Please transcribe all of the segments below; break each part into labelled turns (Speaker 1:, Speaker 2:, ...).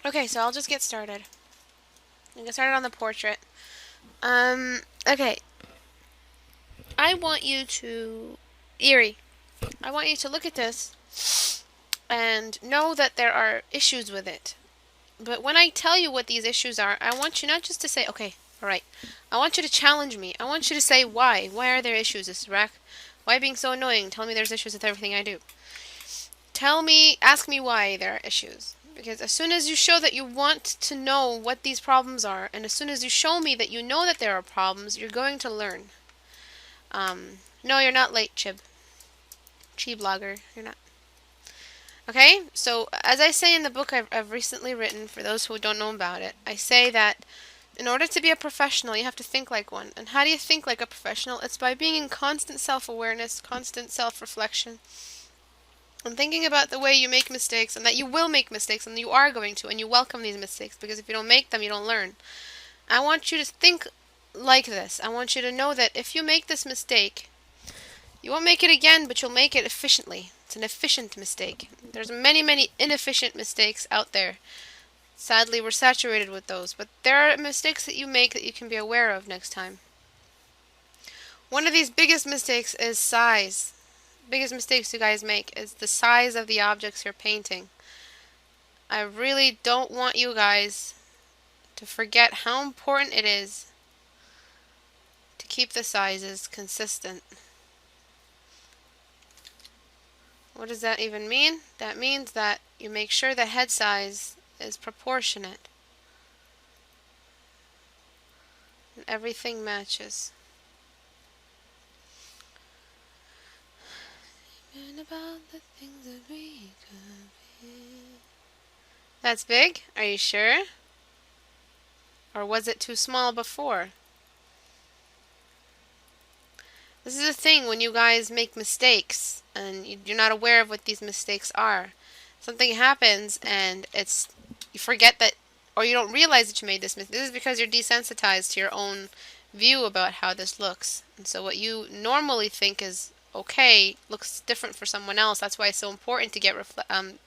Speaker 1: Okay, so I'll just get started. I'll get started on the portrait. Okay. I want you to... Eerie. I want you to look at this and know that there are issues with it. But when I tell you what these issues are, I want you not just to say, okay, alright. I want you to challenge me. I want you to say why. Why are there issues, Istebrak? Why being so annoying? Tell me there's issues with everything I do. Ask me why there are issues. Because as soon as you show that you want to know what these problems are, and as soon as you show me that you know that there are problems, you're going to learn. No, you're not late, Chib. Blogger, you're not. Okay, so as I say in the book I've recently written, for those who don't know about it, I say that in order to be a professional, you have to think like one. And how do you think like a professional? It's by being in constant self-awareness, constant self-reflection, and thinking about the way you make mistakes, and that you will make mistakes, and you are going to, and you welcome these mistakes, because if you don't make them, you don't learn. I want you to think like this. I want you to know that if you make this mistake, you won't make it again, but you'll make it efficiently. It's an efficient mistake. There's many inefficient mistakes out there. Sadly, we're saturated with those, but there are mistakes that you make that you can be aware of next time. One of these biggest mistakes is size. Biggest mistakes you guys make is the size of the objects you're painting. I really don't want you guys to forget how important it is to keep the sizes consistent. What does that even mean? That means that you make sure the head size is proportionate and everything matches. Even about the things that we could be. That's big? Are you sure? Or was it too small before? This is the thing when you guys make mistakes and you're not aware of what these mistakes are. Something happens and you forget that, or you don't realize that you made this mistake. This is because you're desensitized to your own view about how this looks. And so what you normally think is okay looks different for someone else. That's why it's so important to get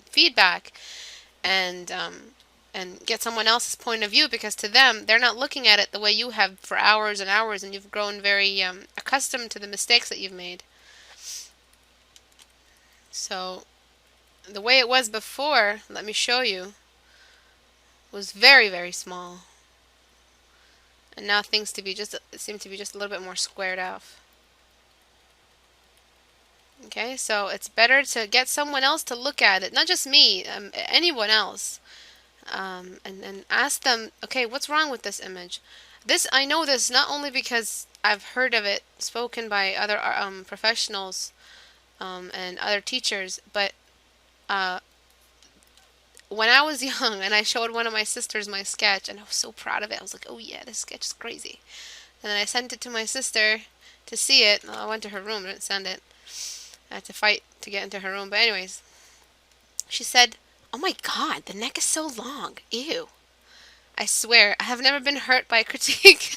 Speaker 1: feedback and get someone else's point of view, because to them, they're not looking at it the way you have for hours and hours, and you've grown very accustomed to the mistakes that you've made. So the way it was before, let me show you, was very small. And now things seem to be just a little bit more squared off. Okay, so it's better to get someone else to look at it, not just me, anyone else. And ask them, okay, what's wrong with this image? I know this not only because I've heard of it spoken by other professionals and other teachers, but when I was young and I showed one of my sisters my sketch, and I was so proud of it. I was like, oh yeah, this sketch is crazy. And then I sent it to my sister to see it. I went to her room, I didn't send it. I had to fight to get into her room. But anyways, she said, oh my god, the neck is so long. Ew. I swear, I have never been hurt by a critique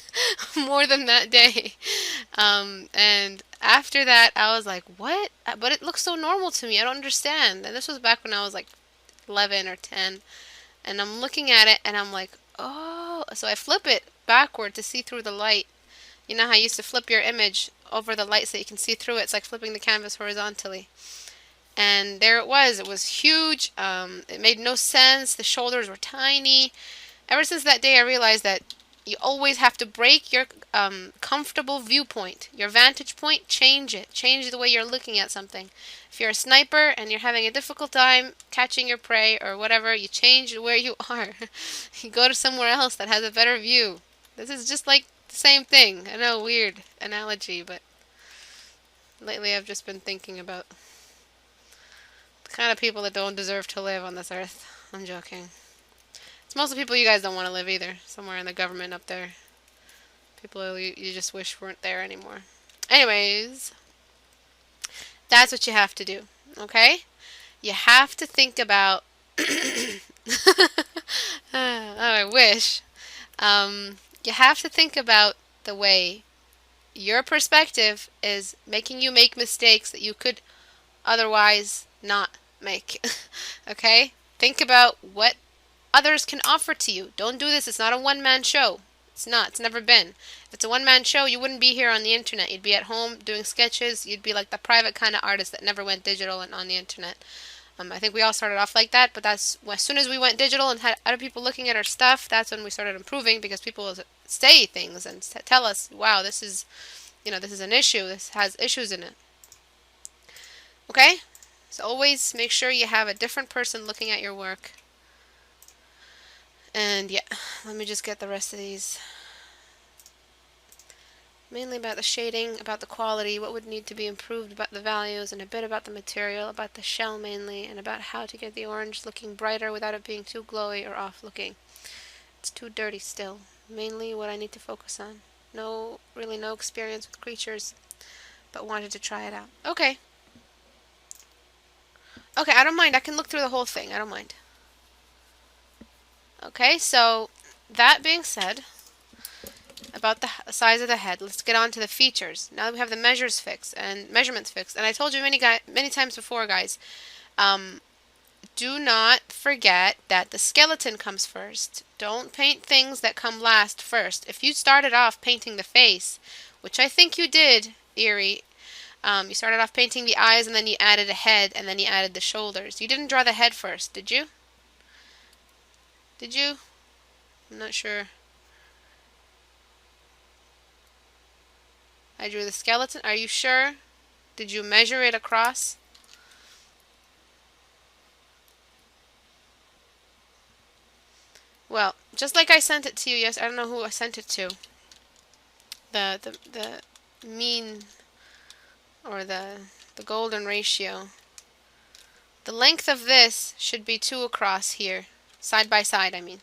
Speaker 1: more than that day. And after that, I was like, what? But it looks so normal to me. I don't understand. And this was back when I was like 11 or 10. And I'm looking at it and I'm like, oh. So I flip it backward to see through the light. You know how you used to flip your image over the light so you can see through it? It's like flipping the canvas horizontally. And there it was. It was huge. It made no sense. The shoulders were tiny. Ever since that day, I realized that you always have to break your comfortable viewpoint, your vantage point, change it. Change the way you're looking at something. If you're a sniper and you're having a difficult time catching your prey or whatever, you change where you are. You go to somewhere else that has a better view. This is just like the same thing. I know, weird analogy, but lately I've just been thinking about the kind of people that don't deserve to live on this earth. I'm joking. It's mostly people you guys don't want to live either. Somewhere in the government up there. People you just wish weren't there anymore. Anyways, that's what you have to do. Okay? You have to think about... oh, I wish. You have to think about the way your perspective is making you make mistakes that you could otherwise not make. Okay? Think about what others can offer to you. Don't do this. It's not a one-man show. It's not. It's never been. If it's a one-man show, you wouldn't be here on the internet. You'd be at home doing sketches. You'd be like the private kind of artist that never went digital and on the internet. I think we all started off like that, but that's as soon as we went digital and had other people looking at our stuff, that's when we started improving, because people will say things and tell us, wow, this is, this is an issue. This has issues in it. Okay? So always make sure you have a different person looking at your work. And yeah, let me just get the rest of these. Mainly about the shading, about the quality, what would need to be improved about the values, and a bit about the material, about the shell mainly, and about how to get the orange looking brighter without it being too glowy or off looking. It's too dirty still. Mainly what I need to focus on. Really no experience with creatures, but wanted to try it out. Okay. Okay, I don't mind. I can look through the whole thing. I don't mind. Okay, so that being said, about the size of the head, let's get on to the features. Now that we have the measurements fixed, and I told you many times before, guys, do not forget that the skeleton comes first. Don't paint things that come last first. If you started off painting the face, which I think you did, Eerie, you started off painting the eyes, and then you added a head, and then you added the shoulders. You didn't draw the head first, did you? Did you? I'm not sure. I drew the skeleton. Are you sure? Did you measure it across? Well, just like I sent it to you, yes, I don't know who I sent it to. The mean, or the golden ratio. The length of this should be 2 across here. Side by side, I mean.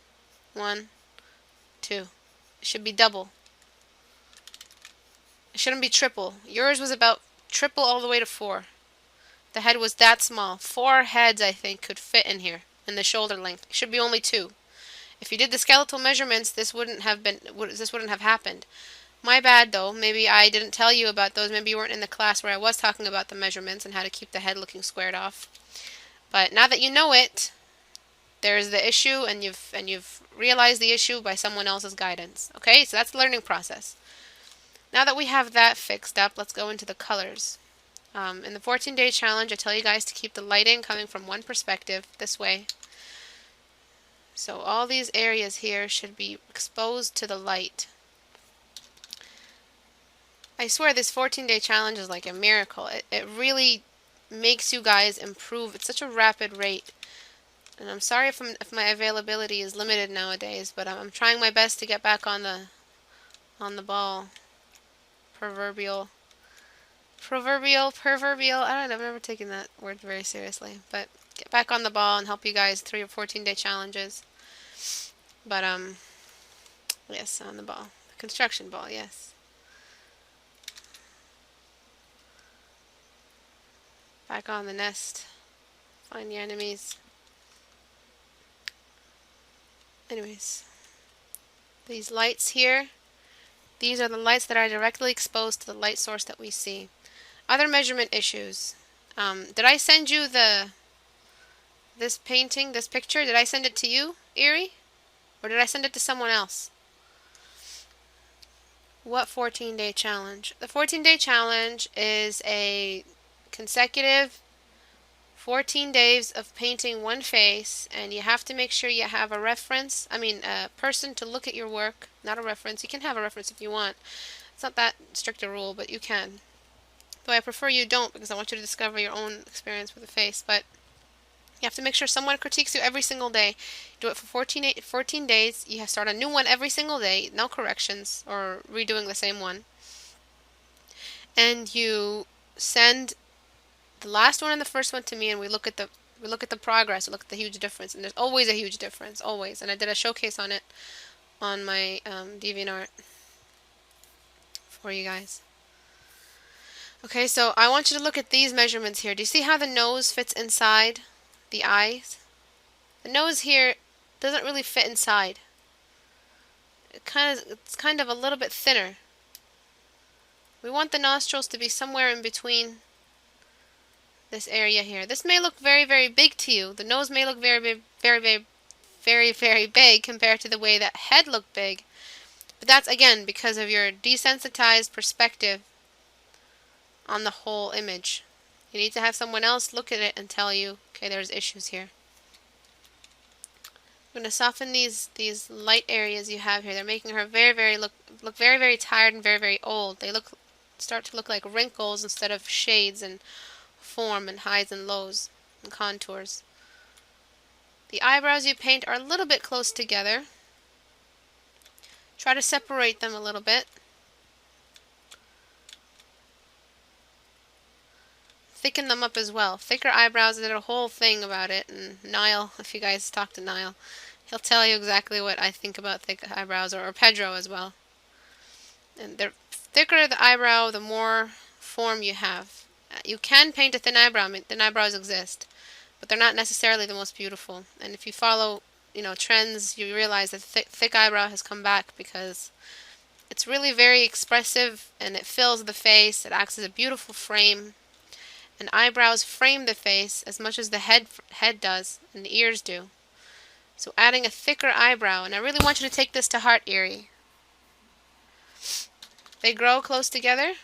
Speaker 1: 1, 2. It should be double. It shouldn't be triple. Yours was about triple all the way to 4. The head was that small. 4 heads, I think, could fit in here. In the shoulder length. It should be only 2. If you did the skeletal measurements, this wouldn't have happened. My bad, though. Maybe I didn't tell you about those. Maybe you weren't in the class where I was talking about the measurements and how to keep the head looking squared off. But now that you know it, there's the issue, and you've realized the issue by someone else's guidance. Okay, so that's the learning process. Now that we have that fixed up, let's go into the colors. In the 14-day challenge, I tell you guys to keep the lighting coming from one perspective, this way. So all these areas here should be exposed to the light. I swear this 14-day challenge is like a miracle. It really makes you guys improve at such a rapid rate. And I'm sorry if my availability is limited nowadays, but I'm trying my best to get back on the ball. Proverbial. I don't know, I've never taken that word very seriously. But get back on the ball and help you guys through your 14-day challenges. But, yes, on the ball. The construction ball, yes. Back on the nest. Find your enemies. Anyways. These lights here. These are the lights that are directly exposed to the light source that we see. Other measurement issues. Did I send you this painting, this picture? Did I send it to you, Eerie? Or did I send it to someone else? What 14-day challenge? The 14-day challenge is a consecutive 14 days of painting one face, and you have to make sure you have a person to look at your work, not a reference. You can have a reference if you want. It's not that strict a rule, but you can. Though I prefer you don't, because I want you to discover your own experience with the face. But you have to make sure someone critiques you every single day. Do it for 14 days. You have to start a new one every single day, no corrections or redoing the same one. And you send the last one and the first one to me, and we look at the progress. We look at the huge difference, and there's always a huge difference, always. And I did a showcase on it on my DeviantArt for you guys. Okay, so I want you to look at these measurements here. Do you see how the nose fits inside the eyes? The nose here doesn't really fit inside. It's kind of a little bit thinner. We want the nostrils to be somewhere in between this area here. This may look very, very big to you. The nose may look very, very, very, very, very, very big compared to the way that head looked big. But that's, again, because of your desensitized perspective on the whole image. You need to have someone else look at it and tell you, okay, there's issues here. I'm going to soften these light areas you have here. They're making her look very, very tired and very, very old. They start to look like wrinkles instead of shades and form and highs and lows and contours. The eyebrows you paint are a little bit close together. Try to separate them a little bit. Thicken them up as well. Thicker eyebrows, I did a whole thing about it, and Niall, if you guys talk to Niall, he'll tell you exactly what I think about thick eyebrows, or Pedro as well. And the thicker the eyebrow, the more form you have. You can paint a thin eyebrow. I mean, thin eyebrows exist, but they're not necessarily the most beautiful. And if you follow, trends, you realize that thick eyebrow has come back because it's really very expressive and it fills the face. It acts as a beautiful frame. And eyebrows frame the face as much as the head does and the ears do. So adding a thicker eyebrow, and I really want you to take this to heart, Erie. They grow close together.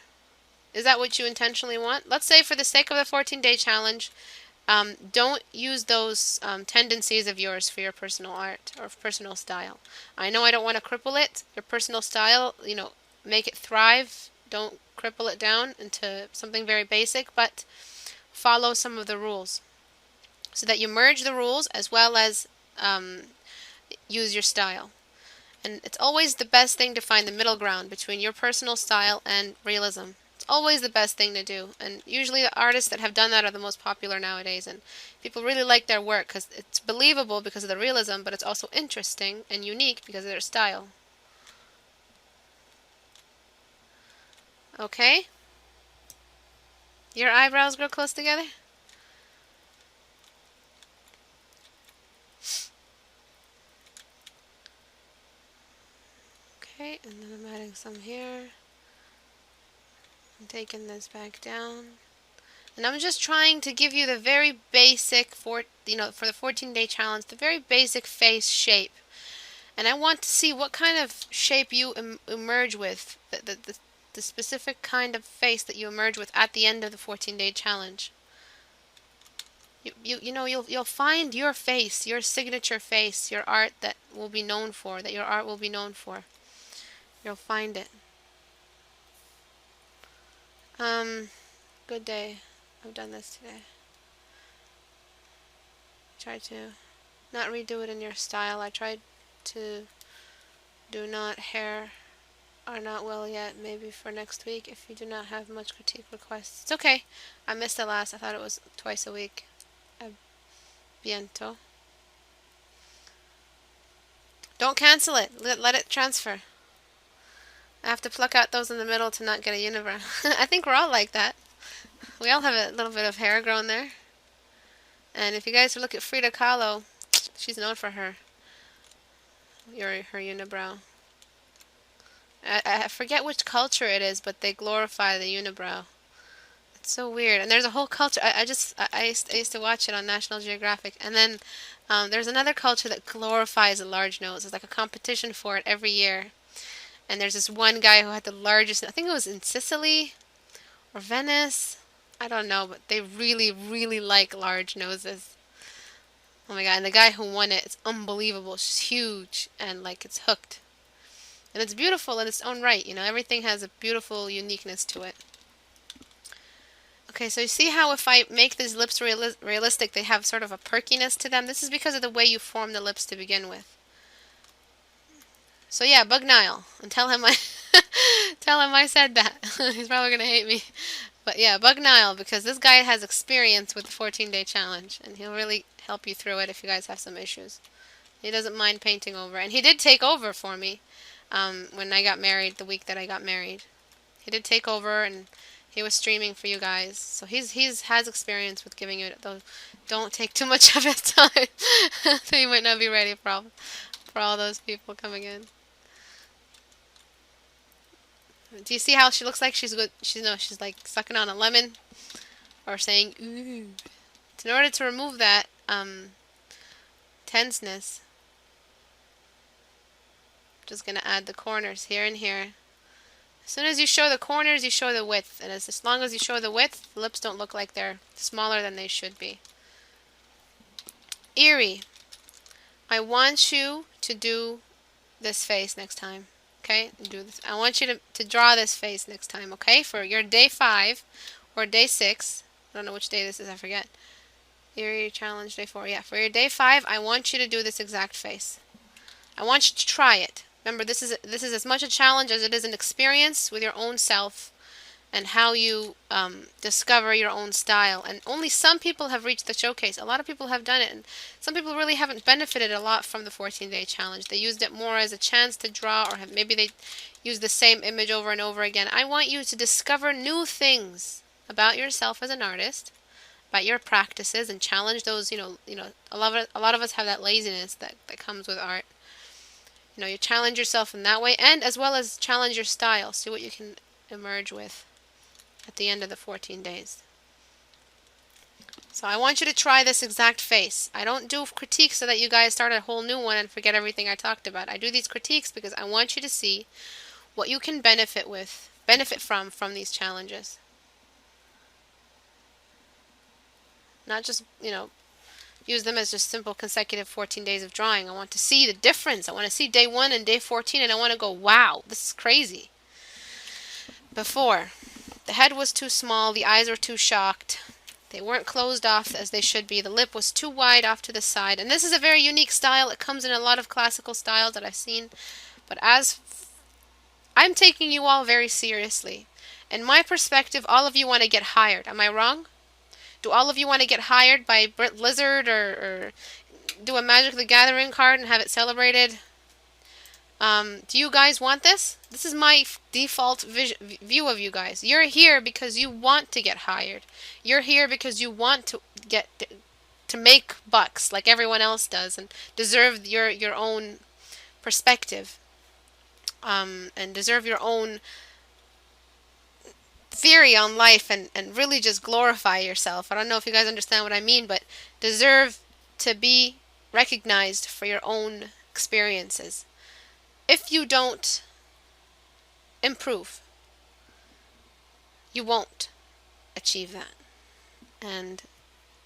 Speaker 1: Is that what you intentionally want? Let's say for the sake of the 14-day challenge, don't use those tendencies of yours for your personal art or personal style. I know I don't want to cripple it. Your personal style, make it thrive. Don't cripple it down into something very basic, but follow some of the rules so that you merge the rules as well as use your style. And it's always the best thing to find the middle ground between your personal style and realism. It's always the best thing to do. And usually the artists that have done that are the most popular nowadays. And people really like their work because it's believable because of the realism, but it's also interesting and unique because of their style. Okay? Your eyebrows grow close together? Okay, and then I'm adding some here. I'm taking this back down. And I'm just trying to give you the very basic, for the 14-day challenge, the very basic face shape. And I want to see what kind of shape you emerge with, the specific kind of face that you emerge with at the end of the 14-day challenge. You'll find your face, your signature face, your art that will be known for, that your art will be known for. You'll find it. Good day. I've done this today. Try to not redo it in your style. I tried to do not hair are not well yet, maybe for next week if you do not have much critique requests. It's okay. I missed the last. I thought it was twice a week. Biento. Don't cancel it. Let it transfer. I have to pluck out those in the middle to not get a unibrow. I think we're all like that. We all have a little bit of hair growing there. And if you guys look at Frida Kahlo, she's known for her unibrow. I forget which culture it is, but they glorify the unibrow. It's so weird. And there's a whole culture. I used to watch it on National Geographic. And then there's another culture that glorifies a large nose. There's like a competition for it every year. And there's this one guy who had the largest, I think it was in Sicily or Venice. I don't know, but they really, really like large noses. Oh my god, and the guy who won it, it's unbelievable. It's huge and like it's hooked. And it's beautiful in its own right, everything has a beautiful uniqueness to it. Okay, so you see how if I make these lips realistic, they have sort of a perkiness to them? This is because of the way you form the lips to begin with. So yeah, bug Niall, and tell him I said that. He's probably going to hate me. But yeah, bug Niall, because this guy has experience with the 14-day challenge, and he'll really help you through it if you guys have some issues. He doesn't mind painting over, and he did take over for me when I got married, the week that I got married. He did take over, and he was streaming for you guys. So he has experience with giving you those. Don't take too much of his time. So you might not be ready for all those people coming in. Do you see how she looks like she's good? She's like sucking on a lemon or saying ooh. In order to remove that tenseness, Just going to add the corners here and here. As soon as you show the corners, you show the width. And as long as you show the width, the lips don't look like they're smaller than they should be. Eerie. I want you to do this face next time. Okay? Do this. I want you to draw this face next time, okay? For your day 5 or day 6. I don't know which day this is, I forget. Eerie challenge day 4. Yeah, for your day 5, I want you to do this exact face. I want you to try it. Remember, this is as much a challenge as it is an experience with your own self and how you discover your own style. And only some people have reached the showcase. A lot of people have done it, and some people really haven't benefited a lot from the 14-day challenge. They used it more as a chance to draw, or maybe they used the same image over and over again. I want you to discover new things about yourself as an artist, about your practices, and challenge those. A lot of us have that laziness that comes with art. You challenge yourself in that way, and as well as challenge your style. See what you can emerge with at the end of the 14 days. So I want you to try this exact face. I don't do critiques so that you guys start a whole new one and forget everything I talked about. I do these critiques because I want you to see what you can benefit from these challenges. Not just, use them as just simple consecutive 14 days of drawing. I want to see the difference. I want to see day 1 and day 14, and I want to go, wow, this is crazy. Before, the head was too small, the eyes were too shocked, they weren't closed off as they should be, the lip was too wide off to the side. And this is a very unique style. It comes in a lot of classical styles that I've seen. But as I'm taking you all very seriously, in my perspective, all of you want to get hired. Am I wrong? Do all of you want to get hired by Blizzard or do a Magic the Gathering card and have it celebrated? Do you guys want this? This is my default view of you guys. You're here because you want to get hired. You're here because you want to make bucks like everyone else does and deserve your own perspective. And deserve your own theory on life and really just glorify yourself. I don't know if you guys understand what I mean, but deserve to be recognized for your own experiences. If you don't improve, you won't achieve that. And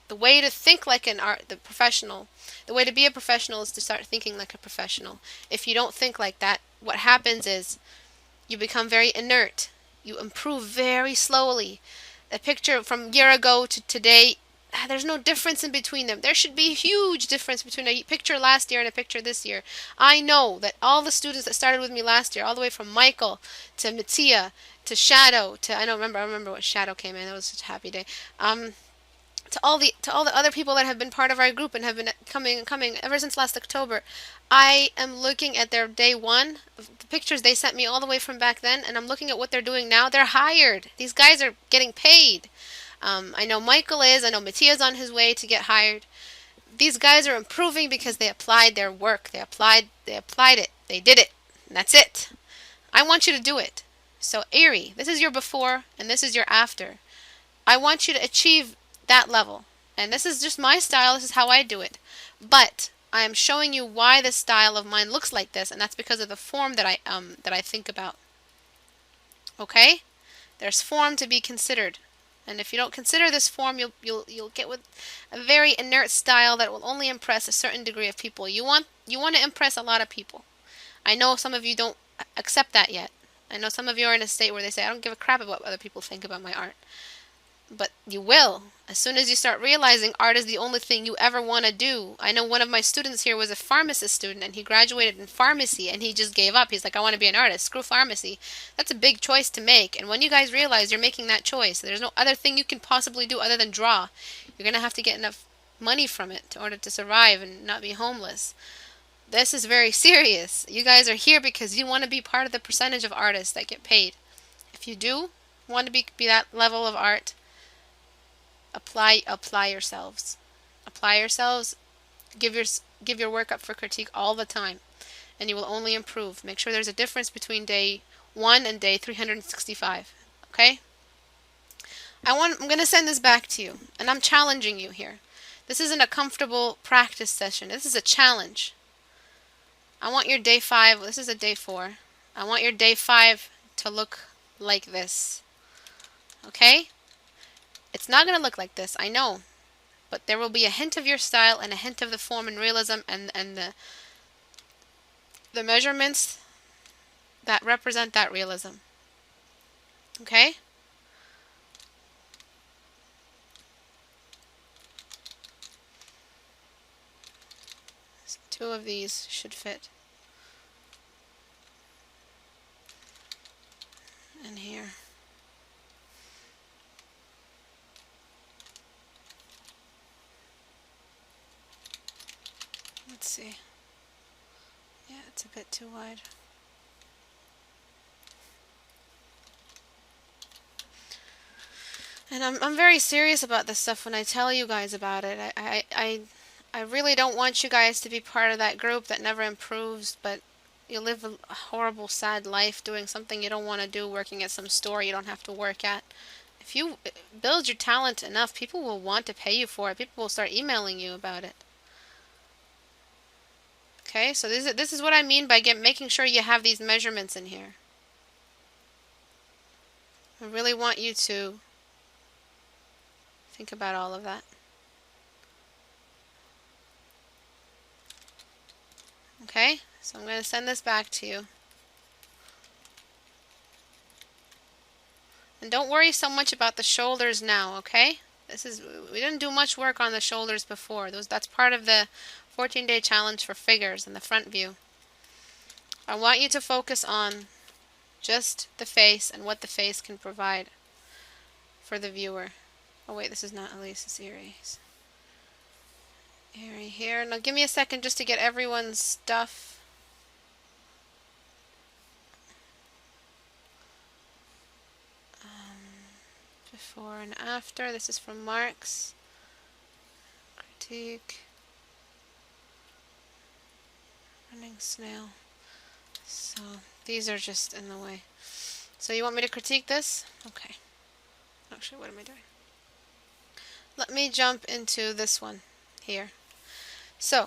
Speaker 1: the way to think like the way to be a professional is to start thinking like a professional. If you don't think like that, what happens is you become very inert. You improve very slowly. A picture from a year ago to today, there's no difference in between them. There should be a huge difference between a picture last year and a picture this year. I know that all the students that started with me last year, all the way from Michael to Mattia to Shadow to I remember what Shadow came in. That was such a happy day. To all the other people that have been part of our group and have been coming ever since last October. I am looking at their day 1, the pictures they sent me all the way from back then, and I'm looking at what they're doing now. They're hired. These guys are getting paid. I know Michael is. I know Mattia's on his way to get hired. These guys are improving because they applied their work. They applied it. They did it. And that's it. I want you to do it. So, Eerie, this is your before and this is your after. I want you to achieve that level. And this is just my style. This is how I do it. But I am showing you why this style of mine looks like this, and that's because of the form that I think about. Okay? There's form to be considered. And if you don't consider this form, you'll get with a very inert style that will only impress a certain degree of people. You want to impress a lot of people. I know some of you don't accept that yet. I know some of you are in a state where they say, I don't give a crap about what other people think about my art. But you will. As soon as you start realizing art is the only thing you ever want to do. I know one of my students here was a pharmacist student, and he graduated in pharmacy, and he just gave up. He's like, I want to be an artist. Screw pharmacy. That's a big choice to make. And when you guys realize you're making that choice, there's no other thing you can possibly do other than draw. You're going to have to get enough money from it in order to survive and not be homeless. This is very serious. You guys are here because you want to be part of the percentage of artists that get paid. If you do want to be that level of art, apply yourselves. Apply yourselves. Give your work up for critique all the time, and you will only improve. Make sure there's a difference between day 1 and day 365. Okay? I'm going to send this back to you, and I'm challenging you here. This isn't a comfortable practice session. This is a challenge. I want your day 5, this is a day 4. I want your day 5 to look like this. Okay? It's not going to look like this, I know. But there will be a hint of your style and a hint of the form and realism and the measurements that represent that realism. Okay? So 2 of these should fit in here. Let's see. Yeah, it's a bit too wide. And I'm very serious about this stuff when I tell you guys about it. I really don't want you guys to be part of that group that never improves, but you live a horrible, sad life doing something you don't want to do, working at some store you don't have to work at. If you build your talent enough, people will want to pay you for it. People will start emailing you about it. Okay, so this is what I mean by making sure you have these measurements in here. I really want you to think about all of that. Okay, so I'm going to send this back to you. And don't worry so much about the shoulders now, okay? We didn't do much work on the shoulders before. That's part of the 14-day challenge for figures in the front view. I want you to focus on just the face and what the face can provide for the viewer. Oh wait, this is not Elise's earrings. Earring here. Now give me a second just to get everyone's stuff. Before and after. This is from Mark's critique. Running snail. So these are just in the way. So you want me to critique this? Okay. Actually, what am I doing? Let me jump into this one here. So,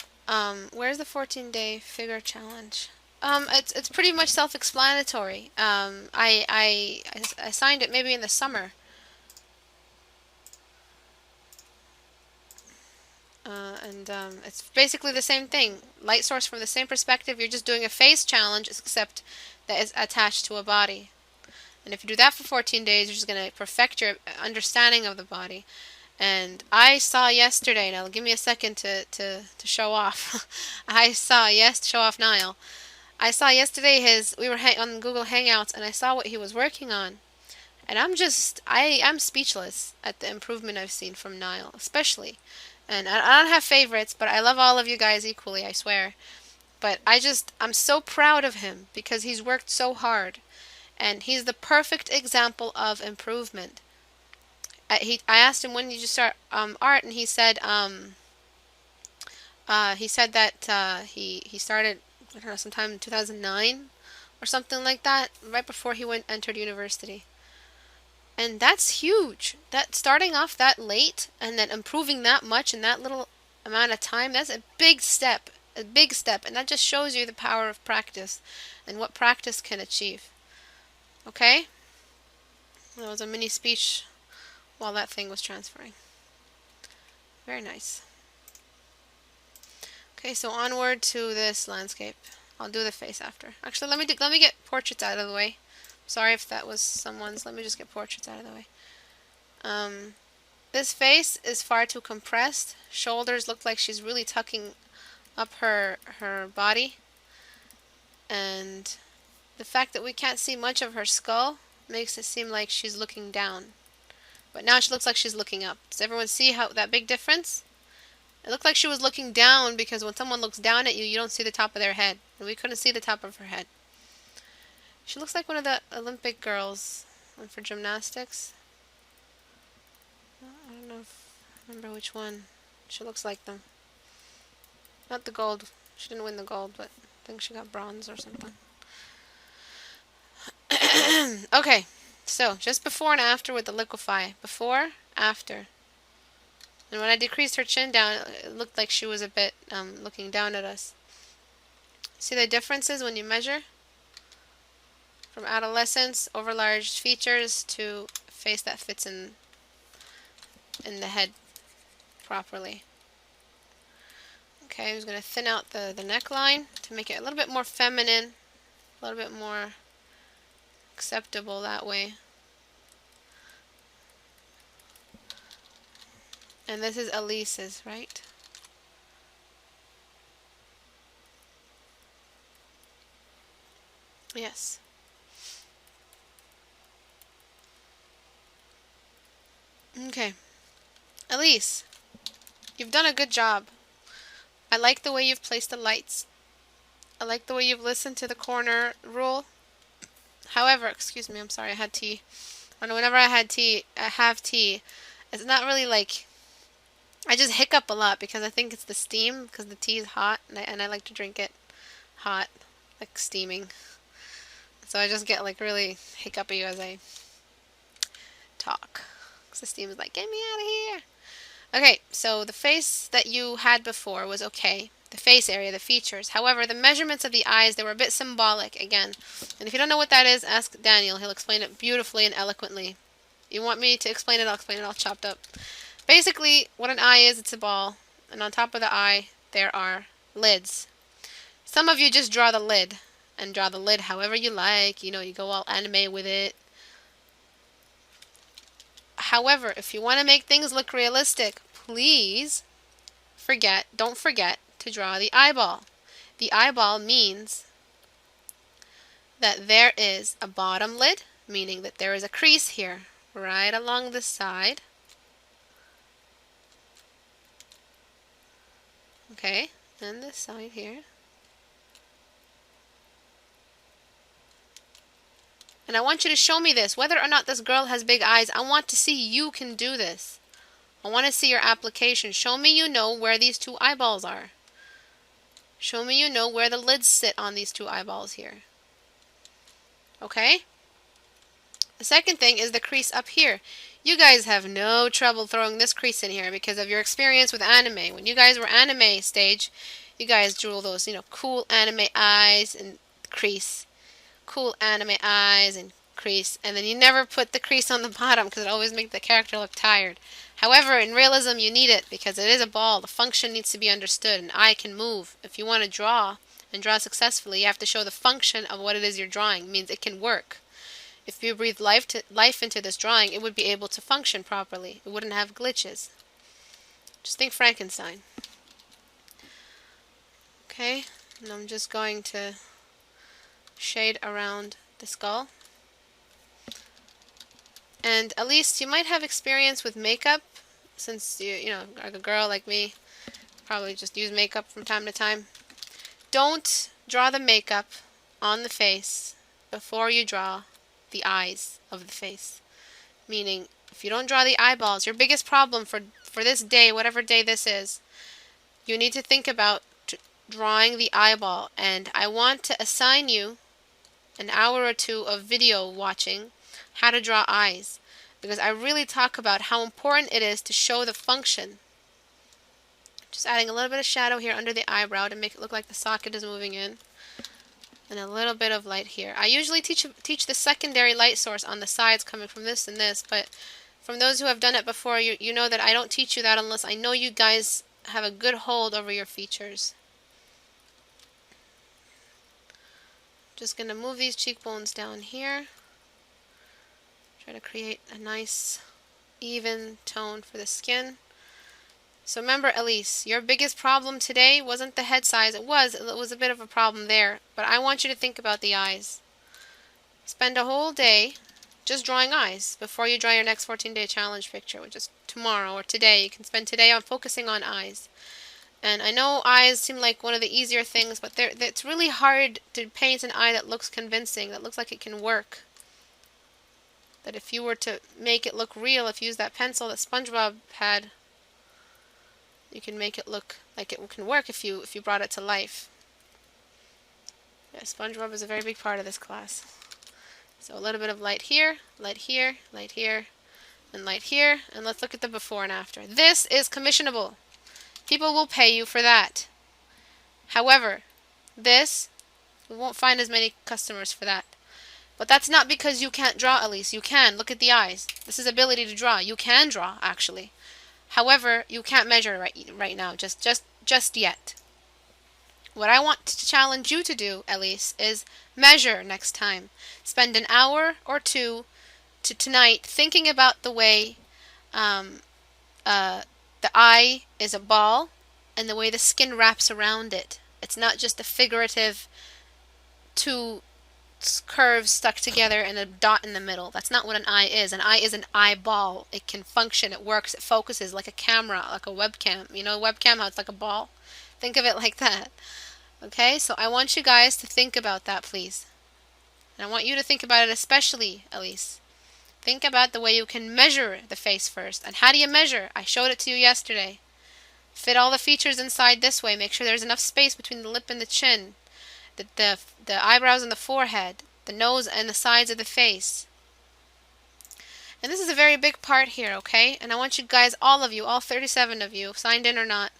Speaker 1: where's the 14-day figure challenge? It's pretty much self-explanatory. I signed it maybe in the summer. It's basically the same thing. Light source from the same perspective. You're just doing a face challenge, except that is attached to a body. And if you do that for 14 days, you're just going to perfect your understanding of the body. And I saw yesterday, now give me a second to show off. Show off Niall. I saw yesterday we were on Google Hangouts, and I saw what he was working on. And I'm speechless at the improvement I've seen from Niall, especially. And I don't have favorites, but I love all of you guys equally, I swear. But I'm so proud of him because he's worked so hard. And he's the perfect example of improvement. I asked him, when did you start art? And he said that he started, I don't know, sometime in 2009 or something like that, right before he entered university. And that's huge. That starting off that late and then improving that much in that little amount of time, that's a big step. A big step. And that just shows you the power of practice and what practice can achieve. Okay? That was a mini speech while that thing was transferring. Very nice. Okay, so onward to this landscape. I'll do the face after. Actually, let me get portraits out of the way. Sorry if that was someone's. Let me just get portraits out of the way. This face is far too compressed. Shoulders look like she's really tucking up her body. And the fact that we can't see much of her skull makes it seem like she's looking down. But now she looks like she's looking up. Does everyone see that big difference? It looked like she was looking down because when someone looks down at you, you don't see the top of their head. And we couldn't see the top of her head. She looks like one of the Olympic girls for gymnastics. I don't know I remember which one. She looks like them. Not the gold. She didn't win the gold, but I think she got bronze or something. Okay, so just before and after with the liquefy. Before, after. And when I decreased her chin down, it looked like she was a bit looking down at us. See the differences when you measure? From adolescence, over large features, to face that fits in the head properly. Okay, I'm just going to thin out the neckline to make it a little bit more feminine, a little bit more acceptable that way. And this is Elise's, right? Yes. Okay. Elise, you've done a good job. I like the way you've placed the lights. I like the way you've listened to the corner rule. However, excuse me, I'm sorry, I had tea. And whenever I have tea, it's not really like, I just hiccup a lot because I think it's the steam, because the tea is hot, and I like to drink it hot, like steaming. So I just get like really hiccupy as I talk. Because the steam is like, get me out of here. Okay, so the face that you had before was okay. The face area, the features. However, the measurements of the eyes, they were a bit symbolic again. And if you don't know what that is, ask Daniel. He'll explain it beautifully and eloquently. You want me to explain it, I'll explain it all chopped up. Basically, what an eye is, it's a ball. And on top of the eye, there are lids. Some of you just draw the lid. And draw the lid however you like. You know, you go all anime with it. However, if you want to make things look realistic, please don't forget to draw the eyeball. The eyeball means that there is a bottom lid, meaning that there is a crease here, right along the side. Okay, and this side here. And I want you to show me this. Whether or not this girl has big eyes, I want to see you can do this. I want to see your application. Show me you know where these two eyeballs are. Show me you know where the lids sit on these two eyeballs here. Okay? The second thing is the crease up here. You guys have no trouble throwing this crease in here because of your experience with anime. When you guys were anime stage, you guys drew those, cool anime eyes and crease. Cool anime eyes and crease, and then you never put the crease on the bottom because it always makes the character look tired. However, in realism you need it because it is a ball. The function needs to be understood. An eye can move. If you want to draw and draw successfully, you have to show the function of what it is you're drawing. It means it can work. If you breathe life into this drawing, it would be able to function properly. It wouldn't have glitches. Just think Frankenstein. Okay, and I'm just going to shade around the skull. And at least you might have experience with makeup, since you know, like a girl like me, probably just use makeup from time to time. Don't draw the makeup on the face before you draw the eyes of the face. Meaning, if you don't draw the eyeballs, your biggest problem for this day, whatever day this is, you need to think about drawing the eyeball. And I want to assign you an hour or two of video watching how to draw eyes, because I really talk about how important it is to show the function. Just adding a little bit of shadow here under the eyebrow to make it look like the socket is moving in, and a little bit of light here. I usually teach the secondary light source on the sides coming from this and this, but from those who have done it before, you know that I don't teach you that unless I know you guys have a good hold over your features. Just going to move these cheekbones down here. Try to create a nice even tone for the skin. So remember, Elise, your biggest problem today wasn't the head size. It was a bit of a problem there. But I want you to think about the eyes. Spend a whole day just drawing eyes before you draw your next 14-day challenge picture, which is tomorrow or today. You can spend today on focusing on eyes. And I know eyes seem like one of the easier things, but it's really hard to paint an eye that looks convincing, that looks like it can work. That if you were to make it look real, if you use that pencil that SpongeBob had, you can make it look like it can work if you brought it to life. Yeah, SpongeBob is a very big part of this class. So a little bit of light here, light here, light here, and light here. And let's look at the before and after. This is commissionable. People will pay you for that. However, this We won't find as many customers for that. But that's not because you can't draw, Elise. You can. Look at the eyes. This is ability to draw. You can draw, actually. However, you can't measure right now, just yet. What I want to challenge you to do, Elise, is measure next time. Spend an hour or two tonight thinking about the way the eye is a ball and the way the skin wraps around it. It's not just a figurative two curves stuck together and a dot in the middle. That's not what an eye is. An eye is an eyeball. It can function, it works, it focuses like a camera, like a webcam. You know, a webcam, how it's like a ball? Think of it like that. Okay, so I want you guys to think about that, please. And I want you to think about it especially, Elise. Think about the way you can measure the face first. And how do you measure? I showed it to you yesterday. Fit all the features inside this way. Make sure there's enough space between the lip and the chin, the eyebrows and the forehead, the nose and the sides of the face. And this is a very big part here, okay? And I want you guys, all of you, all 37 of you, signed in or not,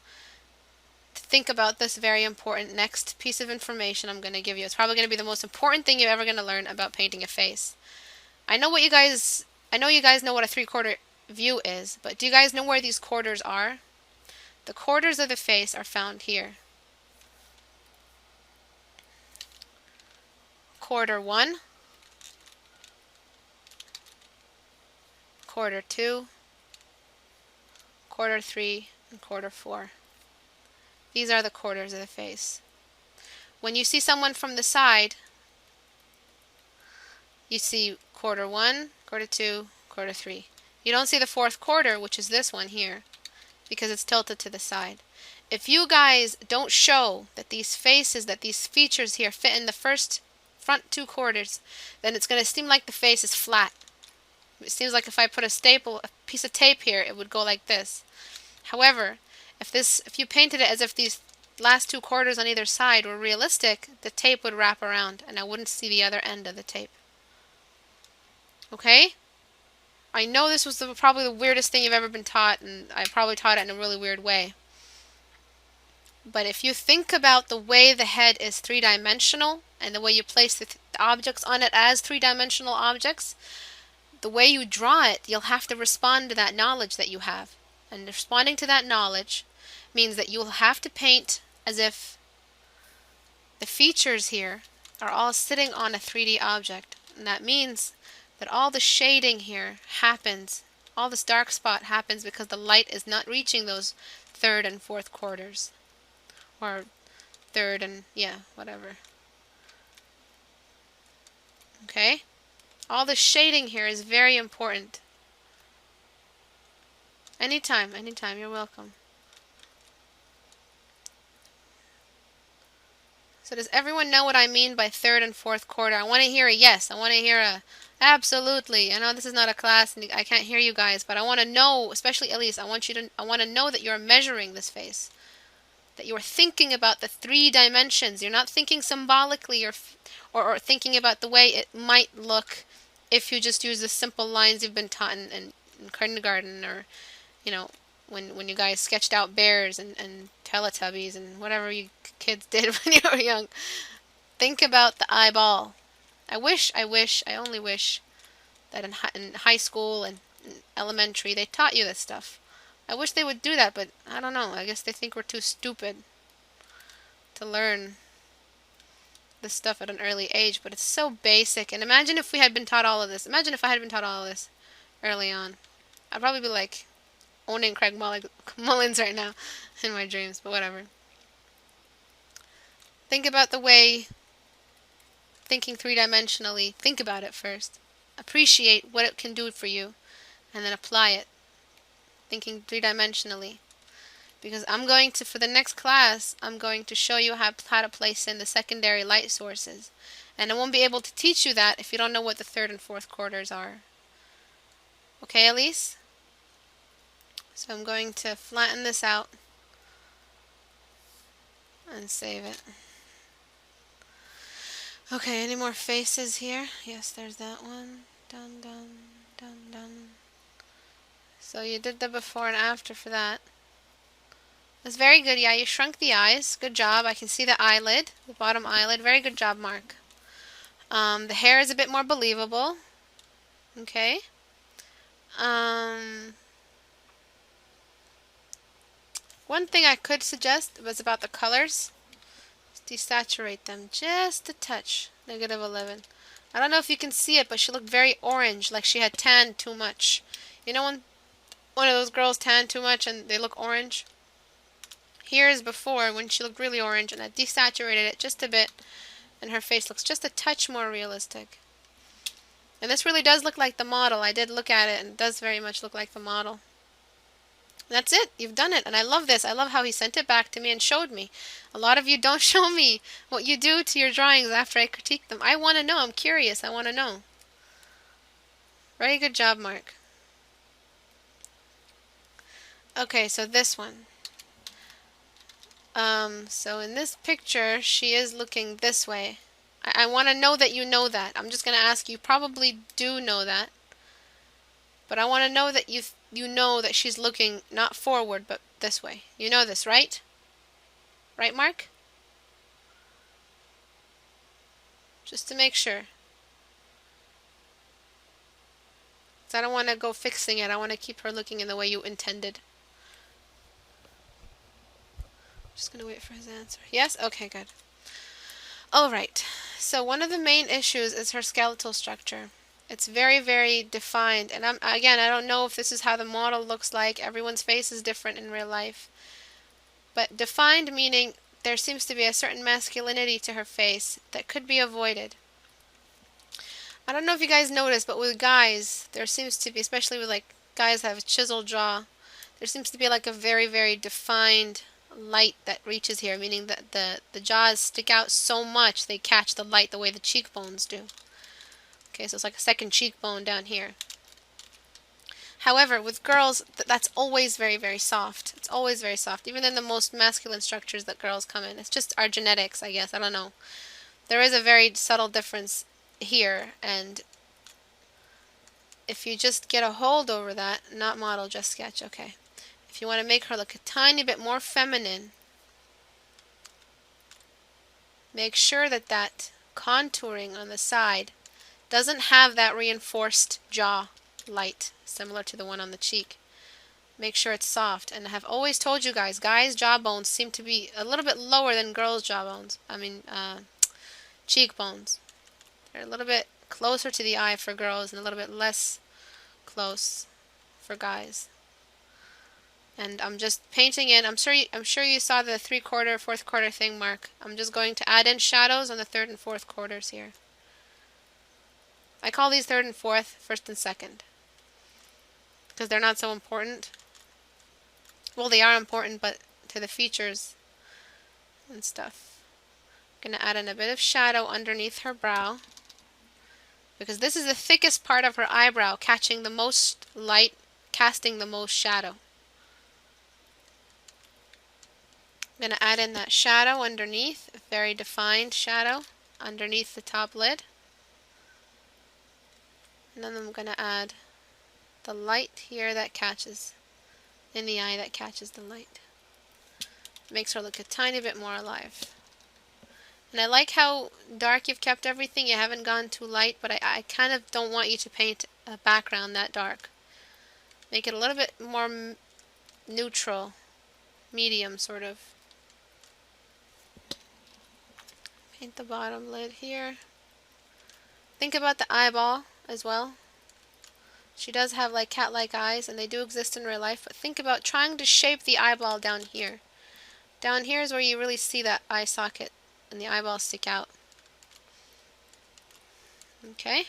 Speaker 1: to think about this very important next piece of information I'm going to give you. It's probably going to be the most important thing you're ever going to learn about painting a face. I know you guys know what a 3/4 view is, but do you guys know where these quarters are? The quarters of the face are found here. Quarter 1, quarter 2, quarter 3, and quarter 4. These are the quarters of the face. When you see someone from the side, you see quarter 1, quarter 2, quarter 3. You don't see the 4th quarter, which is this one here, because it's tilted to the side. If you guys don't show that these faces, that these features here fit in the front 2 quarters, then it's going to seem like the face is flat. It seems like if I put a piece of tape here, it would go like this. However, if you painted it as if these last 2 quarters on either side were realistic, the tape would wrap around and I wouldn't see the other end of the tape. Okay? I know this was probably the weirdest thing you've ever been taught, and I probably taught it in a really weird way. But if you think about the way the head is 3-dimensional and the way you place the objects on it as 3-dimensional objects, the way you draw it, you'll have to respond to that knowledge that you have. And responding to that knowledge means that you'll have to paint as if the features here are all sitting on a 3D object. And that means that all the shading here happens, all this dark spot happens because the light is not reaching those 3rd and 4th quarters. Or 3rd and, whatever. Okay? All the shading here is very important. Anytime, you're welcome. So does everyone know what I mean by 3rd and 4th quarter? I want to hear a yes. I want to hear a absolutely. I know this is not a class and I can't hear you guys, but I want to know, especially Elise, I want to know that you're measuring this face. That you're thinking about the 3 dimensions. You're not thinking symbolically or thinking about the way it might look if you just use the simple lines you've been taught in kindergarten, or when you guys sketched out bears and Teletubbies and whatever you kids did when you were young. Think about the eyeball. I only wish that in high school and elementary they taught you this stuff. I wish they would do that, but I don't know. I guess they think we're too stupid to learn this stuff at an early age, but it's so basic. And imagine if we had been taught all of this. Imagine if I had been taught all of this early on. I'd probably be like owning Craig Mullins right now in my dreams, but whatever. Think about the way thinking 3-dimensionally. Think about it first. Appreciate what it can do for you, and then apply it. Thinking 3-dimensionally. Because for the next class, I'm going to show you how to place in the secondary light sources. And I won't be able to teach you that if you don't know what the 3rd and 4th quarters are. Okay, Elise? So I'm going to flatten this out and save it. Okay, any more faces here? Yes, there's that one. Done, done, done, done. So you did the before and after for that. That's very good. Yeah, you shrunk the eyes. Good job. I can see the eyelid, the bottom eyelid. Very good job, Mark. The hair is a bit more believable. Okay. One thing I could suggest was about the colors. Desaturate them just a touch. -11. I don't know if you can see it, but she looked very orange, like she had tanned too much. You know when one of those girls tan too much and they look orange? Here is before when she looked really orange, and I desaturated it just a bit, and her face looks just a touch more realistic. And this really does look like the model. I did look at it, and it does very much look like the model. And that's it. You've done it. And I love this. I love how he sent it back to me and showed me. A lot of you don't show me what you do to your drawings after I critique them. I want to know. I'm curious. I want to know. Very good job, Mark. Okay, so this one. So in this picture, she is looking this way. I want to know that you know that. I'm just going to ask you. Probably do know that. But I want to know that you know that she's looking not forward, but this way. You know this, right? Right, Mark? Just to make sure. 'Cause I don't want to go fixing it. I want to keep her looking in the way you intended. Just going to wait for his answer. Yes? Okay, good. Alright. So one of the main issues is her skeletal structure. It's very, very defined. And again, I don't know if this is how the model looks like. Everyone's face is different in real life. But defined meaning there seems to be a certain masculinity to her face that could be avoided. I don't know if you guys noticed, but with guys, there seems to be, especially with like guys that have a chiseled jaw, there seems to be like a very, very defined light that reaches here, meaning that the jaws stick out so much they catch the light the way the cheekbones do. Okay, so it's like a second cheekbone down here. However, with girls, that's always very, very soft. It's always very soft, even in the most masculine structures that girls come in. It's just our genetics, I guess. I don't know. There is a very subtle difference here, and if you just get a hold over that, not model, just sketch, okay. If you want to make her look a tiny bit more feminine, make sure that that contouring on the side doesn't have that reinforced jaw light, similar to the one on the cheek. Make sure it's soft. And I have always told you guys, guys' jawbones seem to be a little bit lower than girls' jawbones. Cheekbones. They're a little bit closer to the eye for girls and a little bit less close for guys. And I'm just painting in. I'm sure you saw the 3/4, 4/4 thing, Mark. I'm just going to add in shadows on the 3rd and 4th quarters here. I call these 3rd and 4th, 1st and 2nd, because they're not so important. Well, they are important, but to the features and stuff. I'm going to add in a bit of shadow underneath her brow, because this is the thickest part of her eyebrow, catching the most light, casting the most shadow. I'm going to add in that shadow underneath, a very defined shadow underneath the top lid. And then I'm going to add the light here that catches in the eye, that catches the light. Makes her look a tiny bit more alive. And I like how dark you've kept everything. You haven't gone too light, but I kind of don't want you to paint a background that dark. Make it a little bit more neutral, medium sort of. Paint the bottom lid here. Think about the eyeball as well. She does have like cat-like eyes, and they do exist in real life, but think about trying to shape the eyeball down here. Down here is where you really see that eye socket and the eyeball stick out. Okay?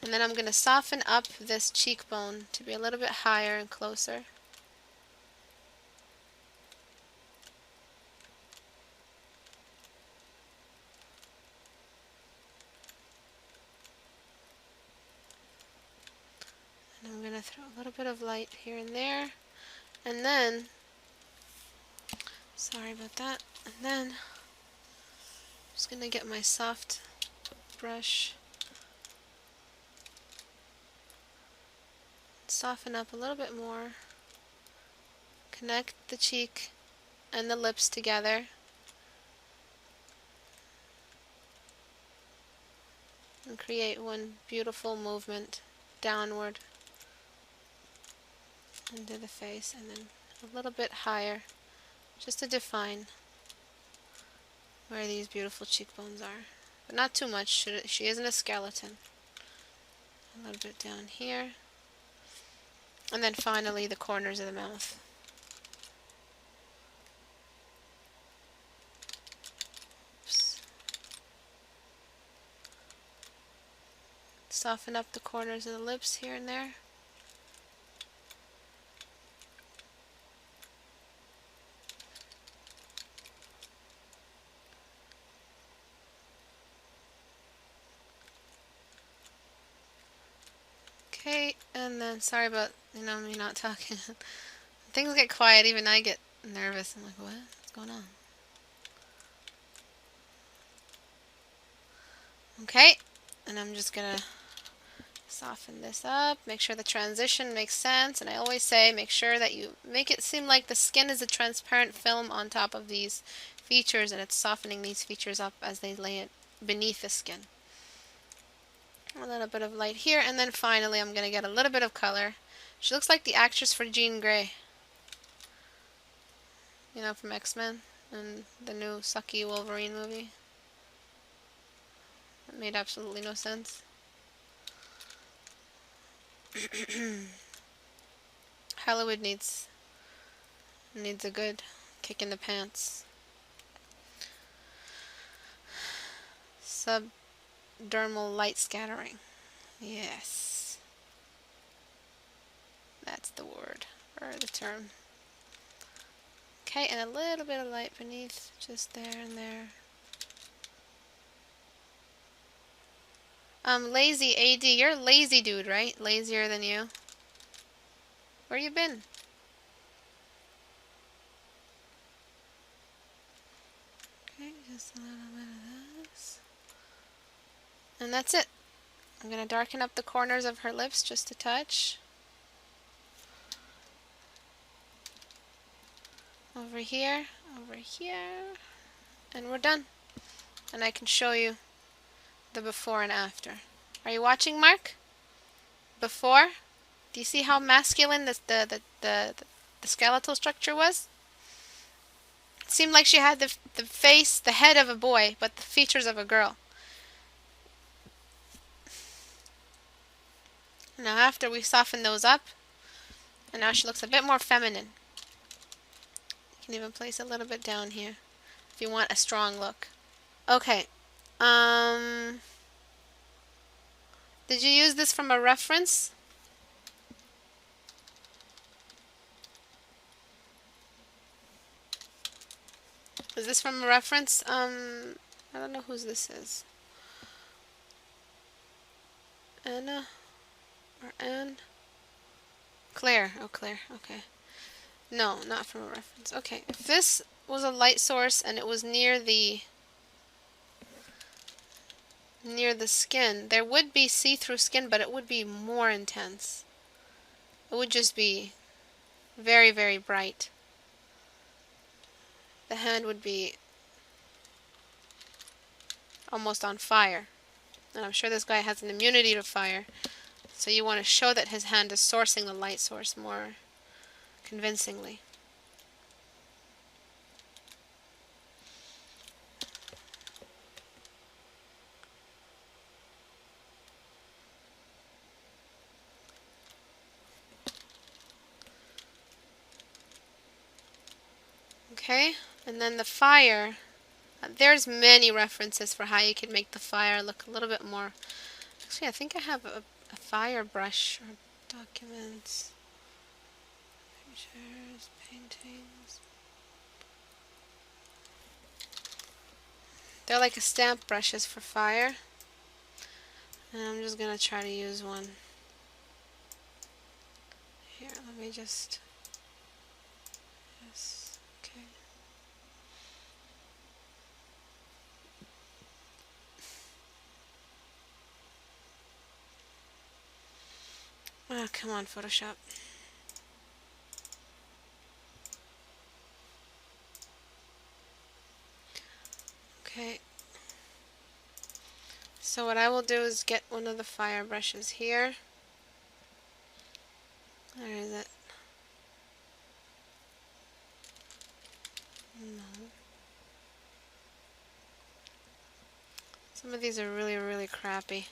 Speaker 1: And then I'm going to soften up this cheekbone to be a little bit higher and closer. And I'm going to throw a little bit of light here and there. And then, sorry about that. And then, I'm just going to get my soft brush. Soften up a little bit more. Connect the cheek and the lips together. And create one beautiful movement downward into the face, and then a little bit higher, just to define where these beautiful cheekbones are. But not too much, she isn't a skeleton. A little bit down here. And then finally the corners of the mouth. Oops. Soften up the corners of the lips here and there. Okay, and then sorry about me not talking. Things get quiet, even I get nervous. I'm like, what? What's going on? Okay, and I'm just gonna soften this up, make sure the transition makes sense, and I always say make sure that you make it seem like the skin is a transparent film on top of these features, and it's softening these features up as they lay it beneath the skin. A little bit of light here, and then finally I'm going to get a little bit of color. She looks like the actress for Jean Grey, from X-Men and the new sucky Wolverine movie. That made absolutely no sense. Hollywood needs a good kick in the pants. Subdermal light scattering. Yes. That's the word, or the term. Okay, and a little bit of light beneath, just there and there. Lazy AD, you're a lazy dude, right? Lazier than you. Where you been? Okay, just a little bit of this. And that's it. I'm going to darken up the corners of her lips just a touch. Over here, and we're done. And I can show you the before and after. Are you watching, Mark? Before? Do you see how masculine the skeletal structure was? It seemed like she had the face, the head of a boy, but the features of a girl. Now after we soften those up, and now she looks a bit more feminine. You can even place a little bit down here if you want a strong look. Okay. Did you use this from a reference? Is this from a reference? I don't know whose this is. Anna or Anne? Claire. Oh, Claire. Okay. No, not from a reference. Okay. If this was a light source and it was near the skin, there would be see-through skin, but it would be more intense. It would just be very, very bright. The hand would be almost on fire. And I'm sure this guy has an immunity to fire. So you want to show that his hand is sourcing the light source more convincingly. Okay, and then the fire. There's many references for how you can make the fire look a little bit more. Actually, I think I have a fire brush or documents, pictures, paintings. They're like a stamp brushes for fire. And I'm just going to try to use one. Here, let me just... Yes, okay. Oh, come on, Photoshop. So what I will do is get one of the fire brushes here. Where is it? No. Some of these are really, really crappy.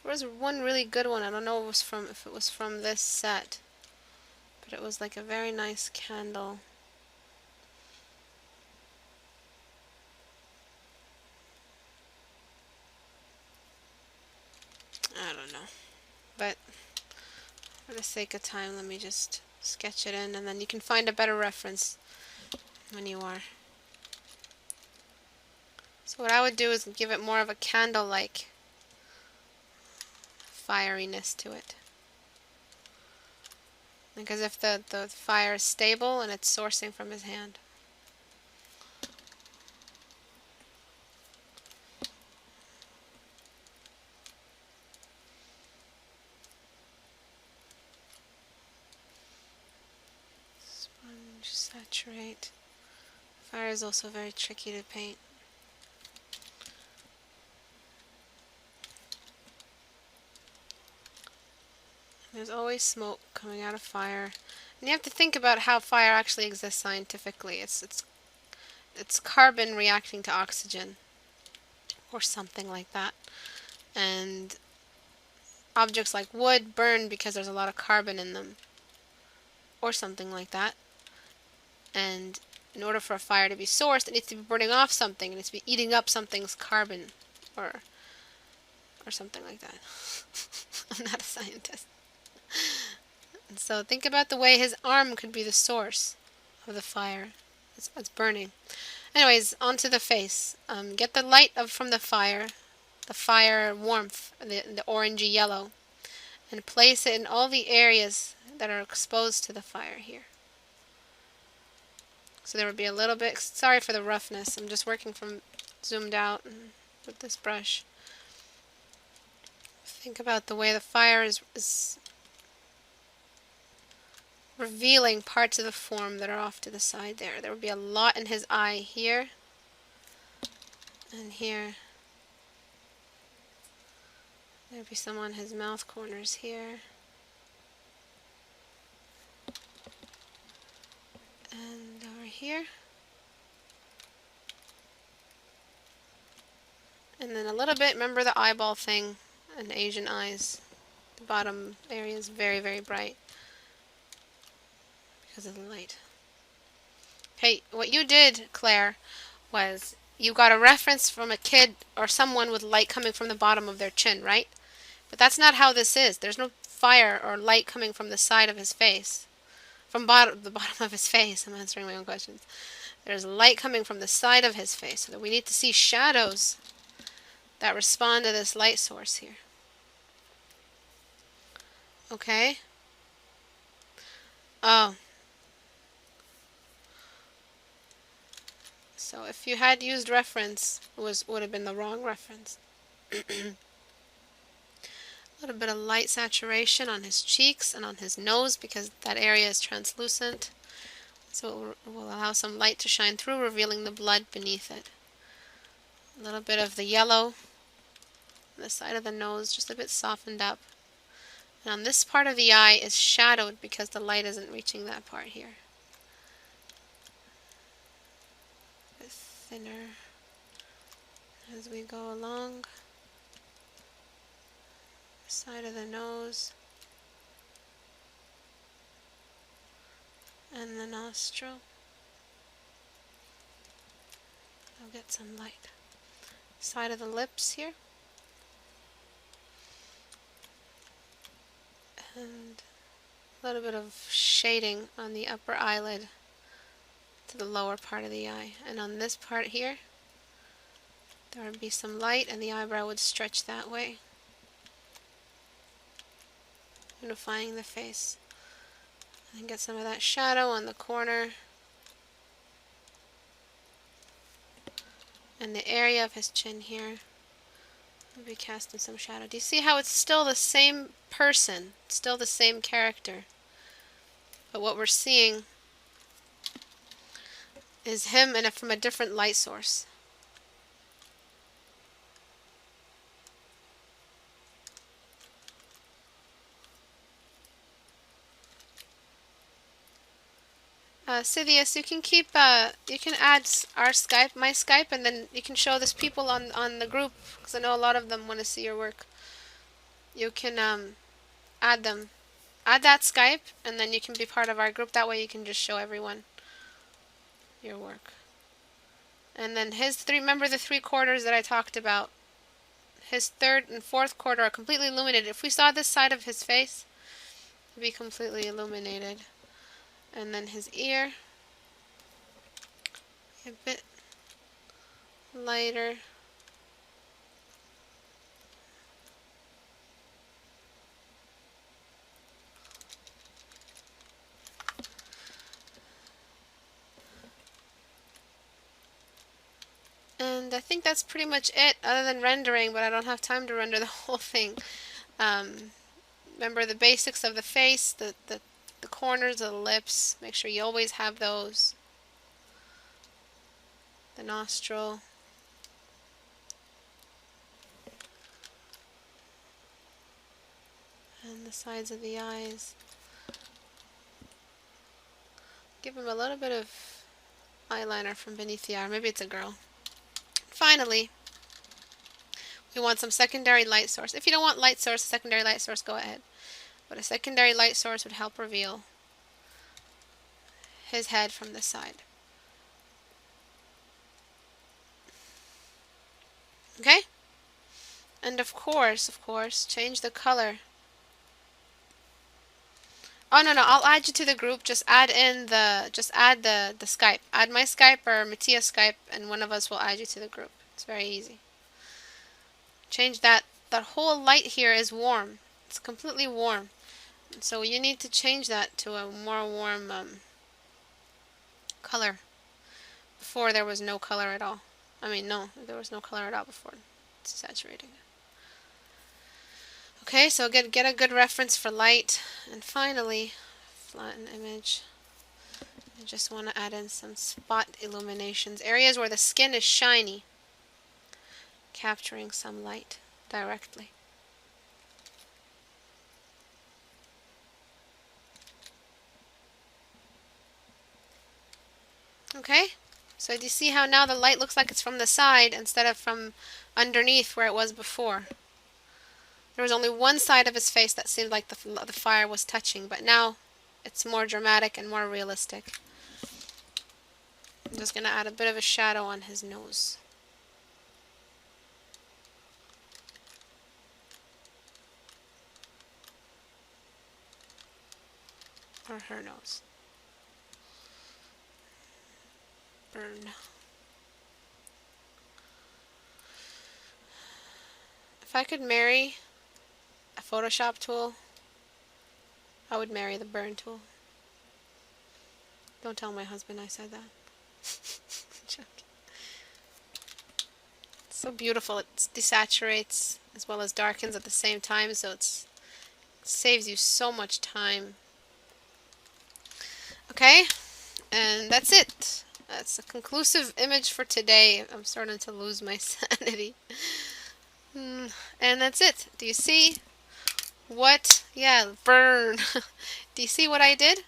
Speaker 1: There was one really good one. I don't know if it was from this set, but it was like a very nice candle. I don't know, but for the sake of time, let me just sketch it in, and then you can find a better reference when you are. So what I would do is give it more of a candle-like fieriness to it. Because if the fire is stable and it's sourcing from his hand. Sponge, saturate. Fire is also very tricky to paint. There's always smoke coming out of fire. And you have to think about how fire actually exists scientifically. It's carbon reacting to oxygen, or something like that. And objects like wood burn because there's a lot of carbon in them, or something like that. And in order for a fire to be sourced, it needs to be burning off something. It needs to be eating up something's carbon, or something like that. I'm not a scientist. And so think about the way his arm could be the source of the fire. It's burning. Anyways, onto the face. Get the light from the fire warmth, the orangey yellow, and place it in all the areas that are exposed to the fire here. So there would be a little bit, sorry for the roughness, I'm just working from zoomed out with this brush. Think about the way the fire is revealing parts of the form that are off to the side there. There would be a lot in his eye here and here. There would be some on his mouth corners here. And over here. And then a little bit, remember the eyeball thing and Asian eyes. The bottom area is very, very bright because of the light. Hey, what you did, Claire, was you got a reference from a kid or someone with light coming from the bottom of their chin, right? But that's not how this is. There's no fire or light coming from the side of his face. From the bottom of his face. I'm answering my own questions. There's light coming from the side of his face. So that we need to see shadows that respond to this light source here. Okay? Oh. So if you had used reference, would have been the wrong reference. A little bit of light saturation on his cheeks and on his nose because that area is translucent. So it will allow some light to shine through, revealing the blood beneath it. A little bit of the yellow on the side of the nose, just a bit softened up. And on this part of the eye is shadowed because the light isn't reaching that part here. A bit thinner as we go along. Side of the nose. And the nostril. I'll get some light. Side of the lips here. And a little bit of shading on the upper eyelid to the lower part of the eye. And on this part here, there would be some light and the eyebrow would stretch that way, unifying the face. And get some of that shadow on the corner and the area of his chin here. We'll be casting some shadow. Do you see how it's still the same person, still the same character? But what we're seeing is him and from a different light source. Scythius, you can keep, you can add our Skype, my Skype, and then you can show this people on the group, because I know a lot of them want to see your work. You can add them. Add that Skype, and then you can be part of our group. That way you can just show everyone your work. And then his three, remember the 3 quarters that I talked about? His third and fourth quarter are completely illuminated. If we saw this side of his face, it would be completely illuminated. And then his ear, a bit lighter. And I think that's pretty much it, other than rendering, but I don't have time to render the whole thing. Remember the basics of the face, the corners of the lips. Make sure you always have those. The nostril. And the sides of the eyes. Give him a little bit of eyeliner from beneath the eye. Maybe it's a girl. Finally, we want some secondary light source. If you don't want light source, secondary light source, go ahead. But a secondary light source would help reveal his head from the side. Okay? And of course, change the color. Oh, no, I'll add you to the group. Just add the Skype. Add my Skype or Mattia's Skype, and one of us will add you to the group. It's very easy. Change that. That whole light here is warm. It's completely warm. So you need to change that to a more warm color. Before there was no color at all. I mean, no, there was no color at all before. It's saturating. Okay, so get a good reference for light. And finally, flatten image. I just want to add in some spot illuminations. Areas where the skin is shiny. Capturing some light directly. Okay, so do you see how now the light looks like it's from the side instead of from underneath where it was before? There was only one side of his face that seemed like the fire was touching, but now it's more dramatic and more realistic. I'm just going to add a bit of a shadow on his nose. Or her nose. Burn. If I could marry a Photoshop tool, I would marry the burn tool. Don't tell my husband I said that. Joking. It's so beautiful. It desaturates as well as darkens at the same time, so it saves you so much time. Okay, and that's it. That's a conclusive image for today. I'm starting to lose my sanity. And that's it. Do you see what? Yeah, burn. Do you see what I did?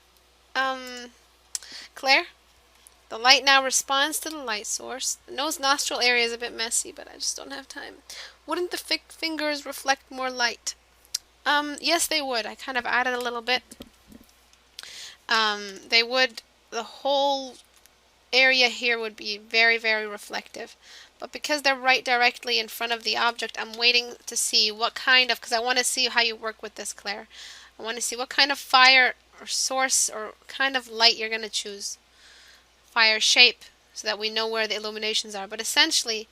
Speaker 1: Claire? The light now responds to the light source. The nose nostril area is a bit messy, but I just don't have time. Wouldn't the fingers reflect more light? Yes, they would. I kind of added a little bit. They would. The whole area here would be very, very reflective. But because they're right directly in front of the object, I'm waiting to see what kind of, because I want to see how you work with this, Claire. I want to see what kind of fire or source or kind of light you're going to choose. Fire shape, so that we know where the illuminations are. But essentially,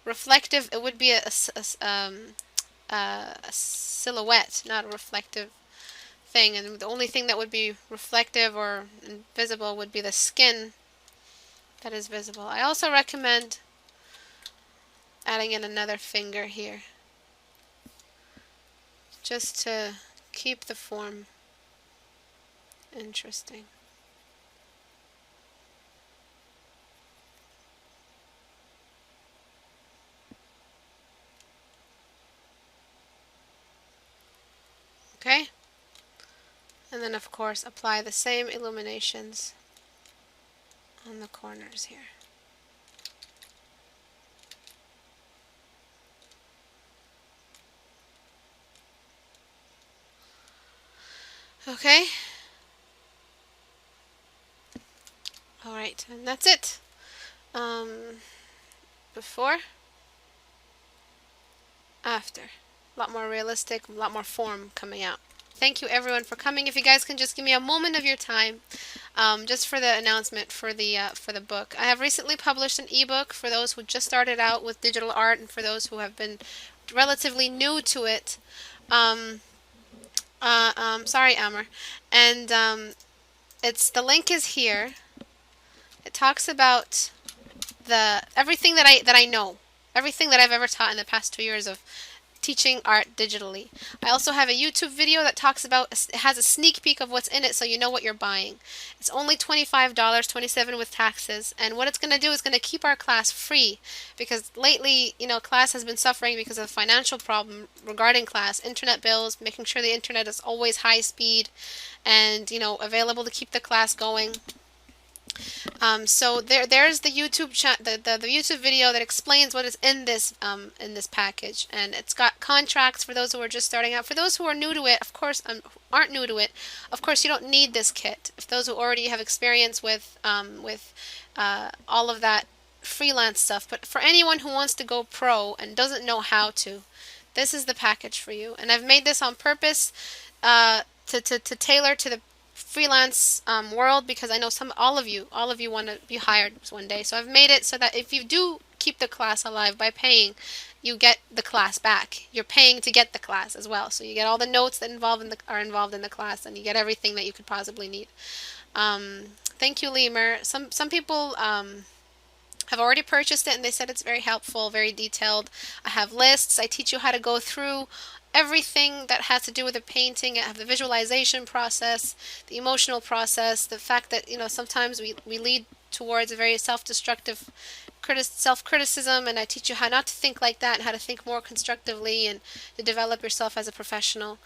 Speaker 1: reflective, it would be a silhouette, not a reflective thing. And the only thing that would be reflective or invisible would be the skin that is visible. I also recommend adding in another finger here, just to keep the form interesting. And then of course apply the same illuminations on the corners here. Okay. Alright, and that's it. Before, after. A lot more realistic, a lot more form coming out. Thank you everyone for coming. If you guys can just give me a moment of your time, just for the announcement for the book. I have recently published an ebook for those who just started out with digital art and for those who have been relatively new to it. Sorry, Amr. And it's the link is here. It talks about everything that I know, everything that I've ever taught in the past 2 years of teaching art digitally. I also have a YouTube video that talks about, it has a sneak peek of what's in it so you know what you're buying. It's only $25, $27 with taxes, and what it's going to do is going to keep our class free, because lately, class has been suffering because of the financial problem regarding class, internet bills, making sure the internet is always high speed and, available to keep the class going. So there's the YouTube the YouTube video that explains what is in this package, and it's got contracts for those who are just starting out. For those who are new to it, of course, aren't new to it, of course, you don't need this kit. If those who already have experience with all of that freelance stuff, but for anyone who wants to go pro and doesn't know how to, this is the package for you. And I've made this on purpose to tailor to the freelance world, because I know all of you want to be hired one day. So I've made it so that if you do keep the class alive by paying, you get the class back. You're paying to get the class as well, so you get all the notes that are involved in the class, and you get everything that you could possibly need. Thank you, Lemur. Some people have already purchased it and they said it's very helpful, very detailed. I have lists. I teach you how to go through everything that has to do with the painting. I have the visualization process, the emotional process, the fact that sometimes we lead towards a very self-destructive self-criticism, and I teach you how not to think like that and how to think more constructively and to develop yourself as a professional.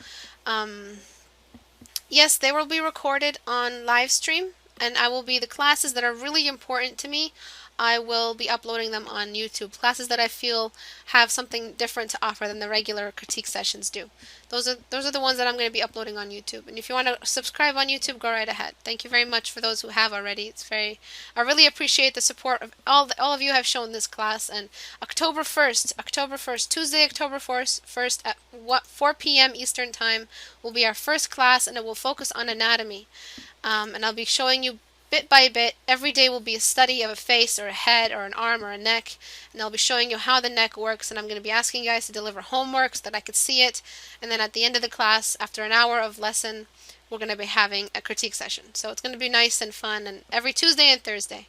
Speaker 1: Yes, they will be recorded on Livestream, and the classes that are really important to me, I will be uploading them on YouTube. Classes that I feel have something different to offer than the regular critique sessions do. Those are the ones that I'm going to be uploading on YouTube. And if you want to subscribe on YouTube, go right ahead. Thank you very much for those who have already. I really appreciate the support of all of you have shown this class. And October 1st, Tuesday, October 1st at 4 p.m. Eastern Time will be our first class, and it will focus on anatomy. And I'll be showing you bit by bit. Every day will be a study of a face or a head or an arm or a neck, and I'll be showing you how the neck works, and I'm going to be asking you guys to deliver homework so that I could see it, and then at the end of the class, after an hour of lesson, we're going to be having a critique session. So it's going to be nice and fun, and every Tuesday and Thursday.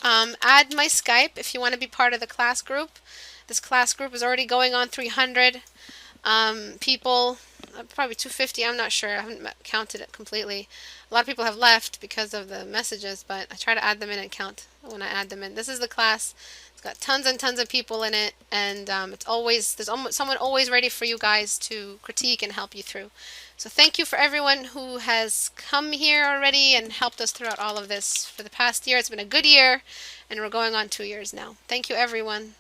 Speaker 1: Add my Skype if you want to be part of the class group. This class group is already going on 300 people, probably 250, I'm not sure, I haven't counted it completely. A lot of people have left because of the messages, but I try to add them in and count when I add them in. This is the class. It's got tons and tons of people in it, and there's someone always ready for you guys to critique and help you through. So thank you for everyone who has come here already and helped us throughout all of this for the past year. It's been a good year, and we're going on 2 years now. Thank you, everyone.